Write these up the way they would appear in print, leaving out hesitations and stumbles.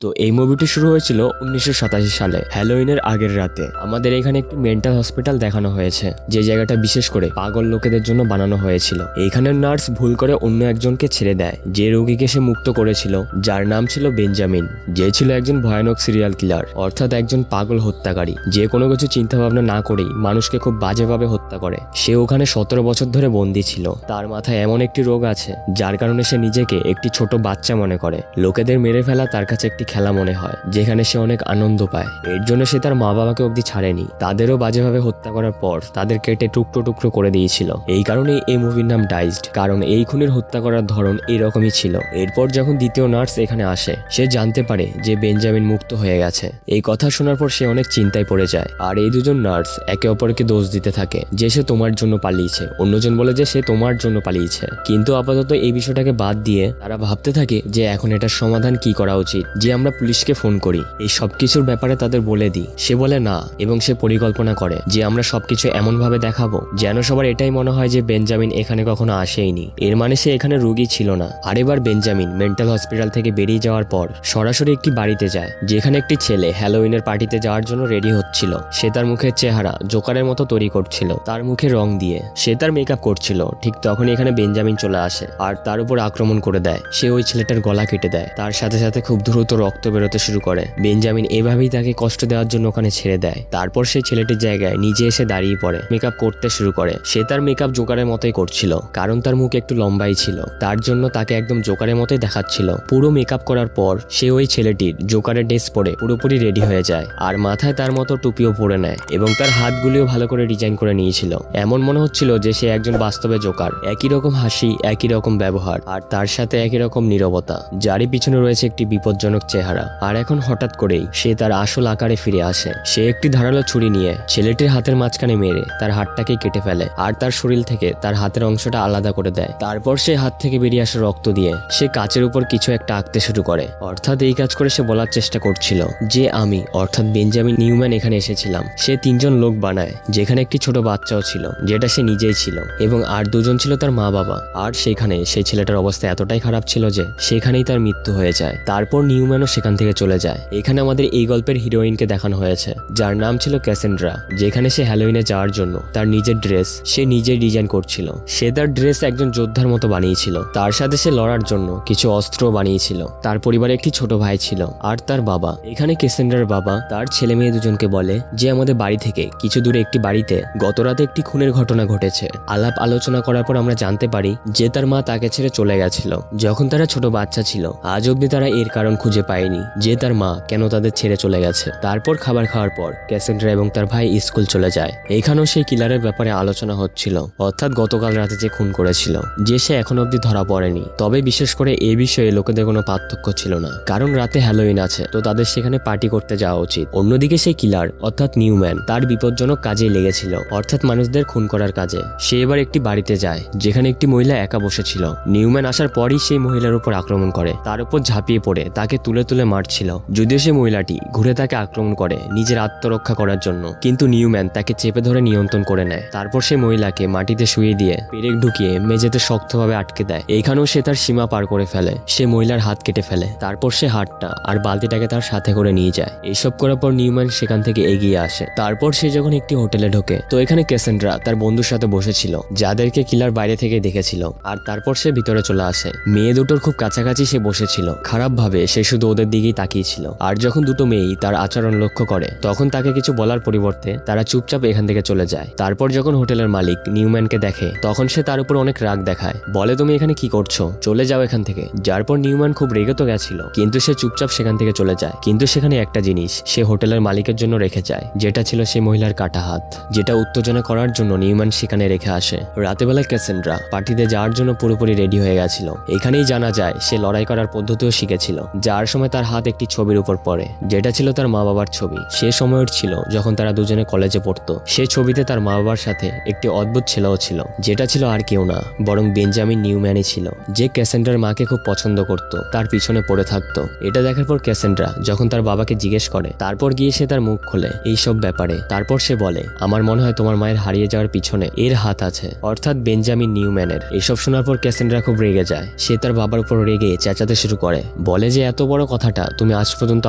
তো এই মুভিটি শুরু হয়েছিল 1987 সালে হ্যালোইনের আগের রাতে। আমাদের এখানে একটি মেন্টাল হসপিটাল দেখানো হয়েছে, যে জায়গাটা বিশেষ করে পাগল লোকেদের জন্য বানানো হয়েছিল। এইখানের নার্স ভুল করে অন্য একজনকে ছেড়ে দেয়, যে রোগীকে সে মুক্ত করেছিল, যার নাম ছিল বেঞ্জামিন, যে ছিল একজন ভয়ানক সিরিয়াল কিলার, অর্থাৎ একজন পাগল হত্যাকারী, যে কোনো কিছু চিন্তা ভাবনা না করেই মানুষকে খুব বাজেভাবে হত্যা করে। সে ওখানে 17 বছর ধরে বন্দী ছিল। তার মাথায় এমন একটি রোগ আছে যার কারণে সে নিজেকে একটি ছোট বাচ্চা মনে করে। লোকেদের মেরে ফেলা তার কাছে একটি খেলা মনে হয়, যেখানে সে অনেক আনন্দ পায়। এর জন্য সে তার মা বাবাকে অবধি ছাড়েনি। তাদেরও বাজেভাবে হত্যা করার পর তাদের কেটে টুকরো টুকরো করে দিয়েছিল। এই কারণেই এই মুভির নাম ডাইজড, কারণ এই খুনির হত্যা করার ধরন এইরকমই ছিল। এরপর যখন দ্বিতীয় নার্স এখানে আসে, সে জানতে পারে যে বেঞ্জামিন মুক্ত হয়ে গেছে। এই কথা শোনার পর সে অনেক চিন্তায় পড়ে যায়। আর এই দুজন নার্স একে অপরকে দোষ দিতে থাকে যে সে তোমার জন্য পালিয়েছে, অন্যজন বলে যে সে তোমার জন্য পালিয়েছে। কিন্তু আপাতত এই বিষয়টাকে বাদ দিয়ে তারা ভাবতে থাকে যে এখন এটার সমাধান কি করা উচিত, যে আমরা পুলিশকে ফোন করি, এই সবকিছুর ব্যাপারে তাদের বলে দিই। সে বলে না, এবং সে পরিকল্পনা করে যে আমরা সবকিছু এমন ভাবে দেখাবো যেন সবার এটাই মনে হয় যে বেঞ্জামিন এখানে কখনো আসেইনি। এর মানে সে এখানে রোগী ছিল না। আর এবার বেঞ্জামিন মেন্টাল হসপিটাল থেকে বেরিয়ে যাওয়ার পর সরাসরি একটি বাড়িতে যায়, যেখানে একটি ছেলে হ্যালোউইনের পার্টিতে যাওয়ার জন্য রেডি হচ্ছিল। সে তার মুখের চেহারা জোকারের মতো তৈরি করছিল, তার মুখে রং দিয়ে সে তার মেকআপ করছিল। ঠিক তখনই এখানে বেঞ্জামিন চলে আসে আর তার উপর আক্রমণ করে দেয়। সে ওই ছেলেটার গলা কেটে দেয়, তার সাথে সাথে খুব দ্রুত রক্ত বেরোতে শুরু করে। বেঞ্জামিন এভাবেই তাকে কষ্ট দেওয়ার জন্য ওখানে ছেড়ে দেয়। তারপর সেই ছেলেটির জায়গায় নিজে এসে দাঁড়িয়ে পড়ে, মেকআপ করতে শুরু করে। সে তার মেকআপ জোকারের মতোই করছিল, কারণ তার মুখ একটু লম্বাই ছিল, তার জন্য তাকে একদম জোকারের মতোই দেখাচ্ছিল। পুরো মেকআপ করার পর সে ওই ছেলেটির জোকারের ড্রেস পরে পুরোপুরি রেডি হয়ে যায়, আর মাথায় তার মতো টুপিও পরে নেয়, এবং তার হাতগুলিও ভালো করে ডিজাইন করে নিয়েছিল। এমন মনে হচ্ছিল যে সে একজন বাস্তবে জোকার। একই রকম হাসি, একই রকম ব্যবহার, আর তার সাথে একই রকম নীরবতা, যারই পিছনে রয়েছে একটি বিপজ্জনক চেহারা। আর এখন হঠাৎ করেই সে তার আসল আকারে ফিরে আসে। সে একটি ধারালো ছুরি নিয়ে ছেলেটির হাতের মাঝখানে মেরে তার হাতটাকে কেটে ফেলে, আর তার শরীর থেকে তার হাতের অংশটা আলাদা করে দেয়। তারপর সে হাত থেকে বেরিয়ে আসা রক্ত দিয়ে সে কাচের উপর কিছু একটা আঁকতে শুরু করে। অর্থাৎ এই কাজ করে সে বলার চেষ্টা করছিল যে আমি, অর্থাৎ বেঞ্জামিন নিউম্যান এখানে এসেছিলাম। সে 3 জন লোক বানায়, যেখানে একটি ছোট বাচ্চাও ছিল, যেটা সে নিজেই ছিল, এবং আর 2 জন ছিল তার মা বাবা। আর সেখানে সেই ছেলেটার অবস্থা এতটাই খারাপ ছিল যে সেখানেই তার মৃত্যু হয়ে যায়। তারপর নিউম্যানও সেখান থেকে চলে যায়। এখানে আমাদের এই গল্পের হিরোইনকে দেখানো হয়েছে, যার নাম ছিল ক্যাসেন্ড্রা, যেখানে সে হ্যালোইনে যাওয়ার জন্য তার নিজের ড্রেস সে নিজেই ডিজাইন করছিল। সে তার ড্রেস একজন যোদ্ধার মতো বানিয়েছিল, তার সাথে সে লড়ার জন্য কিছু অস্ত্র বানিয়েছিল। তার পরিবারে একটি ছোট ভাই ছিল আর তার বাবা। এখানে ক্যাসেন্ড্রার বাবা তার ছেলে মেয়ে দুজনকে বলে যে আমাদের বাড়ি থেকে কিছু দূরে একটি বাড়িতে গত রাতে একটি খুনের ঘটনা ঘটেছে। আলাপ আলোচনা করার পর আমরা জানতে পারি যে তার মা তাকে ছেড়ে চলে গেছিল যখন তারা ছোট বাচ্চা ছিল। আজ অব্দি তারা এর কারণ খুঁজে পায়নি যে তার মা কেন তাদের ছেড়ে চলে গেছে। তারপর খাবার খাওয়ার পর ক্যাসেন্ড্রা এবং তার ভাই স্কুল চলে যায়। এখানেও সেই কিলারের ব্যাপারে আলোচনা হচ্ছিল, অর্থাৎ গতকাল রাতে যে খুন করেছিল, যে সে এখন অব্দি ধরা পড়েনি। তবে বিশেষ করে এই বিষয়ে লোকেদের কোনো পার্থক্য ছিল না, কারণ রাতে হ্যালোইন আছে, তো তাদের সেখানে পার্টি করতে যাওয়া উচিত। অন্যদিকে সেই কিলার অর্থাৎ নিউম্যান তার বিপজ্জনক কাজে লেগেছিল, অর্থাৎ মানুষদের খুন করার কাজে। সে এবার একটি বাড়িতে যায় যেখানে একটি মহিলা একা বসেছিল। নিউম্যান আসার পরই সেই মহিলার উপর আক্রমণ করে, তার উপর ঝাঁপিয়ে পড়ে তাকে তুলে তুলে মারছিল। যদিও সেই মহিলাটি ঘুরে তাকে আক্রমণ করে নিজের আত্মরক্ষা করার জন্য, কিন্তু নিউম্যান তাকে চেপে ধরে নিয়ন্ত্রণ করে নেয়। তারপর সেই মহিলাকে মাটিতে শুয়ে দিয়ে পেরেক ঢুকিয়ে মেঝেতে শক্তভাবে আটকে দেয়। এইখানেও সে তার সীমা পার করে ফেলে, সে মহিলার হাত কেটে ফেলে। তারপর সে হাতটা আর বালতিটাকে তার সাথে করে নিয়ে যায়। এইসব করার পর নিউম্যান সেখান থেকে এগিয়ে আসে। তারপর সে যখন একটি হোটেলে ঢোকে, তো এখানে ক্যাসেন্ড্রা তার বন্ধুর সাথে বসেছিল, যাদেরকে কিলার বাইরে থেকে দেখেছিল। আর তারপর সে ভিতরে চলে আসে। মেয়ে দুটোর খুব কাছাকাছি সে বসেছিল, খারাপ ভাবে সে শুধু ওদের দিকেই তাকিয়েছিল। আর যখন দুটো মেয়েই তার আচরণ লক্ষ্য করে, তখন তাকে কিছু বলার পরিবর্তে তারা চুপচাপ এখান থেকে চলে যায়। তারপর যখন হোটেলের মালিক নিউম্যানকে দেখে, তখন সে তার উপর অনেক রাগ দেখায়, বলে তুমি এখানে কি করছো, চলে যাও এখান থেকে। যার পর নিউম্যান খুব রেগে তো গেছিল, কিন্তু সে চুপচাপ সেখান থেকে চলে যায়। কিন্তু সেখানে একটা জিনিস সে হোটেলের মালিকের জন্য রেখে যায়, যেটা ছিল সেই মহিলার কাটা হাত, যেটা উত্তেজনা করার জন্য নিউম্যান সেখানে রেখে আসে। রাতেবেলা ক্যাসেন্ড্রা পার্টিতে যাওয়ার জন্য পুরোপুরি রেডি হয়ে গেছিল। এখানেই জানা যায় সে লড়াই করার পদ্ধতিও শিখেছিল। যার সময় তার হাত একটি ছবির উপর পড়ে, যেটা ছিল তার মা বাবার ছবি। সে সময়ের ছিল যখন তারা দুজনে কলেজে পড়তো। সে ছবিতে তার মা বাবার সাথে একটি অদ্ভুত ছেলেও ছিল, যেটা ছিল আর কেউ না বরং বেঞ্জামিন নিউম্যানই ছিল, যে ক্যাসেন্ড্রার মাকে খুব পছন্দ করত, তার পিছনে পড়ে থাকতো। এটা দেখার পর ক্যাসেন্ড্রা যখন তার বাবাকে জিজ্ঞেস করে, তারপর গিয়ে সে তার মুখ খোলে এইসব ব্যাপারে। তারপর সে বলে, আমার মনে হয় তোমার মায়ের হারিয়ে যাওয়ার পিছনে এর হাত আছে, অর্থাৎ বেঞ্জামিন নিউম্যানের। এসব শোনার পর ক্যাসেন্ড্রা খুব রেগে যায়। সে তার বাবার উপর রেগে চেঁচাতে শুরু করে, বলে যে এত বড় কথাটা তুমি আজ পর্যন্ত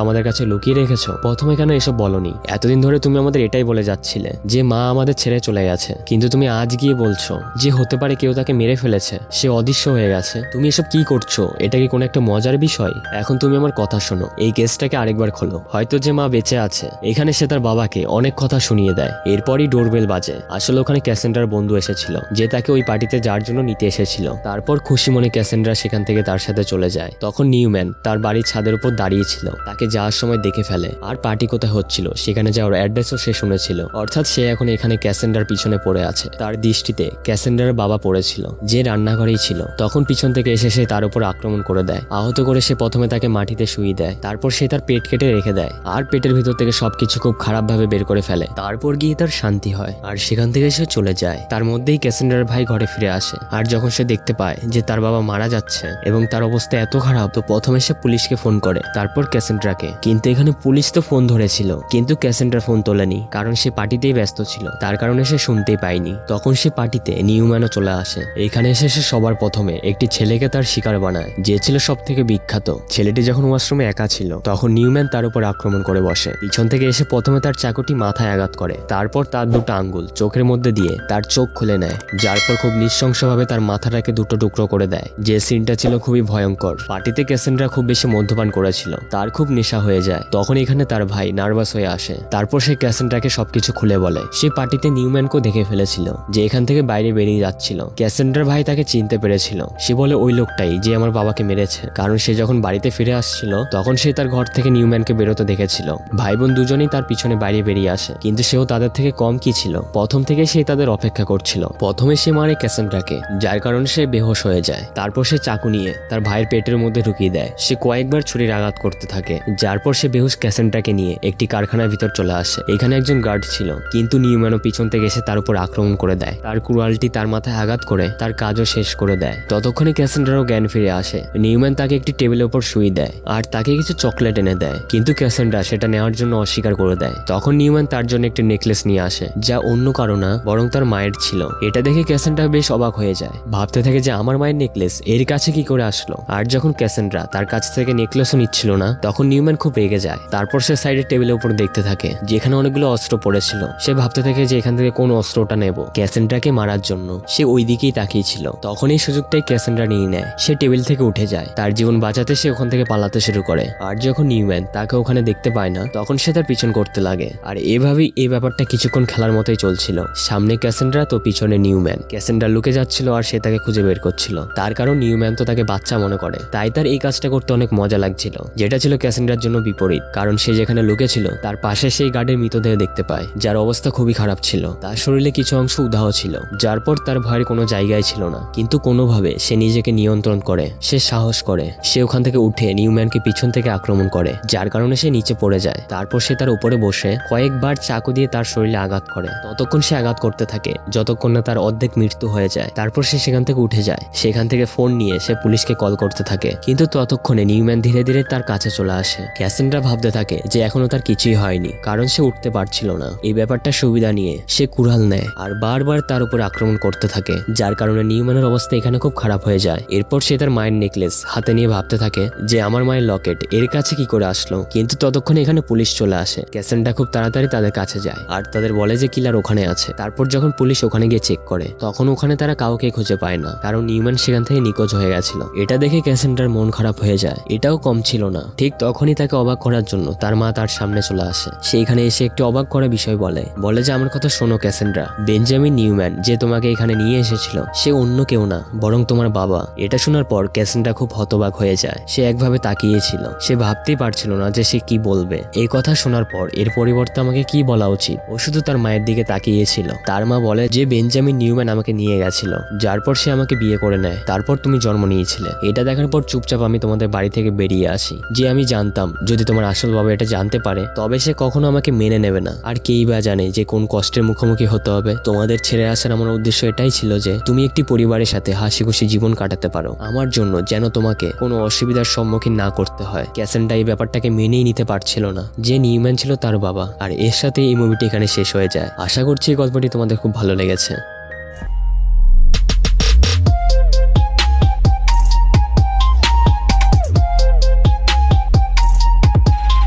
আমাদের কাছে লুকিয়ে রেখেছো? প্রথমে কেন এসব বলনি? এতদিন ধরে তুমি আমাদের এটাই বলে যাচ্ছিলে যে মা আমাদের ছেড়ে চলে গেছে, কিন্তু তুমি আজ গিয়ে বলছো যে হতে পারে কেউ তাকে মেরে ফেলেছে, সে অদৃশ্য হয়ে গেছে। তুমি এসব কি করছো? এটা কি কোনো একটা মজার বিষয়? এখন তুমি আমার কথা শোনো, এই কেসটাকে আরেকবার খোলো। হয়তো যে মা বেঁচে আছে এখানে সে তার বাবাকে অনেক কথা শুনিয়ে দেয়। এরপরই ডোরবেল বাজে। আসলে ওখানে ক্যাসেন্ড্রার বন্ধু এসেছিল যে তাকে ওই পার্টিতে যার জন্য নিতে এসেছিল। তারপর খুশি মনে ক্যাসেন্ড্রা সেখান থেকে তার সাথে চলে যায়। তখন নিউম্যান তার বাড়ির ছাদের উপর দাঁড়িয়েছিল, তাকে যাওয়ার সময় দেখে ফেলে। আর পার্টি কোথায় হচ্ছিল সেখানে যাওয়ার অ্যাড্রেসও সে শুনেছিল। অর্থাৎ সে এখন এখানে ক্যাসেন্ড্রার পিছনে পড়ে আছে। তার দৃষ্টিতে ক্যাসেন্ড্রার বাবা পড়েছিল, যে রান্নাঘরেই ছিল। তখন পিছন থেকে এসে সে তার উপর আক্রমণ করে দেয়। আহত করে সে প্রথমে তাকে মাটিতে শুইয়ে দেয়, তারপর সে তার পেট কেটে রেখে দেয় আর পেটের ভিতর থেকে সবকিছু খুব খারাপ ভাবে বের করে ফেলে। তারপর গিয়ে তার শান্তি হয় আর সেখান থেকে সে চলে যায়। তার মধ্যেই ক্যাসেন্ড্রার ভাই ঘরে ফিরে আসে। আর যখন সে দেখতে পায় যে তার বাবা মারা যাচ্ছে এবং তার অবস্থা এত খারাপ, তো প্রথমে সে পুলিশকে ফোন করে, তারপর ক্যাসেন্ড্রাকে। কিন্তু এখানে পুলিশ তো ফোন ধরেছিল, কিন্তু ক্যাসেন্ড্রা ফোন তোলেনি, কারণ সে পার্টিতেই ব্যস্ত ছিল। তার কারণে সে শুনতেই পায়নি। তখন সে পার্টিতে নিউম্যানও চলে আসে। এখানে এসে সে সবার প্রথমে একটি ছেলেকে তার শিকার বানায়, যে ছিল সব থেকে বিখ্যাত। ছেলেটি যখন ওয়াশরুমে একা ছিল তখন নিউম্যান তার উপর আক্রমণ করে বসে। পিছন থেকে এসে প্রথমে তার চাকুটি মাথায় আঘাত করে, তারপর তার দুটো আঙ্গুল চোখের মধ্যে দিয়ে তার চোখ খুলে নেয়, যার পর খুব নৃশংসভাবে তার মাথাটাকে দুটো টুকরো করে দেয়। যে সিনটা ছিল খুবই ভয়ঙ্কর। পার্টিতে ক্যাসেন্ড্রা খুব বেশি মদ্যপান করেছিল, তার খুব নেশা হয়ে যায়। তখন এখানে তার ভাই নার্ভাস হয়ে আসে। তারপর সে ক্যাসেন্ড্রাকে সবকিছু খুলে বলে। সে পার্টিতে নিউম্যানকেও দেখে ফেলেছিল যে এখান থেকে বাইরে বেরিয়ে যাচ্ছিল। ক্যাসেন্ড্রার ভাই তাকে চিনতে পেরেছিল। সে বলে ওই লোকটাই যে আমার বাবাকে মেরেছে, কারণ সে যখন বাড়িতে ফিরে আসছিল তখন সে তার ঘর থেকে নিউম্যানকে বেরোতে দেখেছিল। ভাই বোন দুজনেই তার পিছনে বাইরে বেরিয়ে আসে, কিন্তু সেও তাদের থেকে কম কি ছিল। প্রথম থেকে সে তাদের অপেক্ষা করছিল। প্রথমে সে মারে ক্যাসেন্ড্রাকে, যার কারণে সে বেহোশ হয়ে যায়। তারপর সে চাকু নিয়ে তার ভাইয়ের পেটের মধ্যে ঢুকিয়ে দেয়। সে কয়েকবার ছুরির আঘাত করতে থাকে, যার পর সে বেহুশ ক্যাসেন্ড্রাকে নিয়ে একটি কারখানার ভিতর চলে আসে। এখানে একজন গার্ড ছিল, কিন্তু নিউম্যানও পিছন থেকে এসে তার উপর আক্রমণ করে দেয়। তার ক্রুয়ালটি তার মাথায় আঘাত করে তার কাজও শেষ করে দেয়। ততক্ষণে ক্যাসেন্ড্রারও জ্ঞান ফিরে আসে। নিউম্যান তাকে একটি টেবিলের উপর শুয়ে দেয় আর তাকে কিছু চকলেট এনে দেয়, কিন্তু ক্যাসেন্ড্রা সেটা নেওয়ার জন্য অস্বীকার করে দেয়। তখন নিউম্যান তার জন্য একটি নেকলেস নিয়ে আসে, যা অন্য কারো না বরং তার মায়ের ছিল। এটা দেখে ক্যাসেন্ড্রা বেশ অবাক হয়ে যায়, ভাবতে থাকে যে আমার মায়ের নেকলেস এর কাছে কি করে আসলো। আর যখন ক্যাসেন্ড্রা তার কাছ থেকে নেকলেসও নিচ্ছিল না, তখন নিউম্যান খুব রেগে যায়। তারপর সে সাইডের টেবিলের উপর দেখতে থাকে যেখানে অনেকগুলো অস্ত্র পড়েছিল। সে ভাবতে থাকে যে এখান থেকে কোন অস্ত্রটা নেব ক্যাসেন্ড্রাকে মারার জন্য। সে ওই দিকেই তাকিয়েছিল। তখন এই সুযোগটাই ক্যাসেন্ড্রা নিয়ে নেয়। সে টেবিল থেকে উঠে যায়, তার জীবন বাঁচাতে সে ওখান থেকে পালাতে শুরু করে। আর যখন নিউম্যান তাকে ওখানে দেখতে পায় না, তখন সে তার পিছন করতে লাগে। আর এভাবেই এই ব্যাপারটা কিছুক্ষণ খেলার মতোই চলছিল। সামনে ক্যাসেন্ড্রা তো পিছনে নিউম্যান। ক্যাসেন্ড্রা লুকে যাচ্ছিল আর সে তাকে খুঁজে বের করছিল। তার কারণ নিউম্যান তো তাকে বাচ্চা মনে করে, তাই তার এই কাজটা করতে অনেক মজা লাগছিল, যেটা ছিল ক্যাসেন্ড্রার জন্য বিপরীত। কারণ সে যেখানে লুকেছিল তার পাশে সেই গার্ডের মৃতদেহ দেখতে পায়, যার অবস্থা খুবই খারাপ ছিল। তার শরীরে কিছু অংশ উধাও ছিল, যার পর তার ভয়ের কোনো জায়গায় ছিল না। কিন্তু কোনোভাবে সে নিজেকে নিয়ন্ত্রণ করে, সে সাহস করে, সে ওখান থেকে উঠে নিউম্যানকে পিছন থেকে আক্রমণ করে, যার কারণে সে নিচে পড়ে যায়। তারপর সে তার উপরে বসে কয়েকবার চাকু দিয়ে তার শরীরে আঘাত করে। ততক্ষণ সে আঘাত করতে থাকে যতক্ষণ না তার অর্ধেক মৃত্যু হয়ে যায়। তারপর সে সেখান থেকে উঠে যায়। সেখান থেকে ফোন নিয়ে সে পুলিশকে কল করতে থাকে, কিন্তু ততক্ষণে নিউম্যান ধীরে ধীরে তার কাছে চলে আসে। ক্যাসেন্ড্রা ভাবতে থাকে যে এখনো তার কিছুই হয়নি, কারণ সে উঠতে পারছিল না। এই ব্যাপারটা সুবিধা নিয়ে সে কুড়াল নেয় আর বারবার তার উপর আক্রমণ করতে থাকে, যার কারণে নিউম্যানের অবস্থা এখানে খুব খারাপ হয়ে যায়। এরপর সে তার মায়ের নেকলেস হাতে নিয়ে ভাবতে থাকে যে আমার মায়ের লকেট এর কাছে কি করে আসলো। কিন্তু ততক্ষণে এখানে পুলিশ চলে আসে। ক্যাসেন্ড্রা খুব তাড়াতাড়ি তাদের কাছে যায় আর তাদের বলে যে কিলার ওখানে আছে। তারপর যখন পুলিশ ওখানে গিয়ে চেক করে, তখন ওখানে তারা কাউকে খুঁজে পায় না, কারণ নিউম্যান সেখান থেকে নিখোঁজ হয়ে গেছিল। এটা দেখে ক্যাসেন্ড্রার মন খারাপ হয়ে যায়। এটাও কম ছিল না, ঠিক তখনই তাকে অবাক করার জন্য তার মা তার সামনে চলে আসে। সে এখানে এসে একটি অবাক করা বিষয় বলে যে আমার কথা শোনো ক্যাসেন্ড্রা, বেঞ্জামিন নিউম্যান যে তোমাকে এখানে নিয়ে এসেছিল সে অন্য কেউ না বরং তোমার বাবা। এটা শোনার পর ক্যাসেন্ড্রা খুব হতবাক হয়ে যায়। সে একভাবে তাকিয়েছিল, সে ভাবতেই পারছিল না যে সে কি বলবে। এই কথা শোনার পর এর পরিবর্তে আমাকে কি বলা উচিত। ও শুধু তার মায়ের দিকে তাকিয়েছিল। তার মা বলে যে বেঞ্জামিন নিউম্যান আমাকে নিয়ে গেছিল, যার পর সে আমাকে বিয়ে করে নেয়, তারপর তুমি জন্ম নিয়েছিলে। এটা দেখার পর চুপচাপ আমি তোমাদের বাড়ি থেকে বেরিয়ে আসি। যে আমি জানতাম যদি তোমার আসল বাবা এটা জানতে পারে তবে সে কখনো আমাকে মেনে নেবে না। আর কেই বা জানে যে কোন কষ্টের মুখোমুখি হতে হবে। তোমাদের ছেড়ে আসার আমার উদ্দেশ্য এটাই ছিল যে তুমি একটি পরিবারের সাথে হাসি খুশি জীবন কাটাতে পারো আমার জন্য, যেন তোমাকে কোনো অসুবিধার সম্মুখীন না করতে হয়। ক্যাসেন্ড্রা এই ব্যাপারটাকে মেনেই নিতে পারছিল না যে নিউম্যান ছিল তার বাবা। আর এর সাথে এই মুভিটি এখানে শেষ হয়ে যায়। আশা করছি এই গল্পটি তোমাদের খুব ভালো লেগেছে।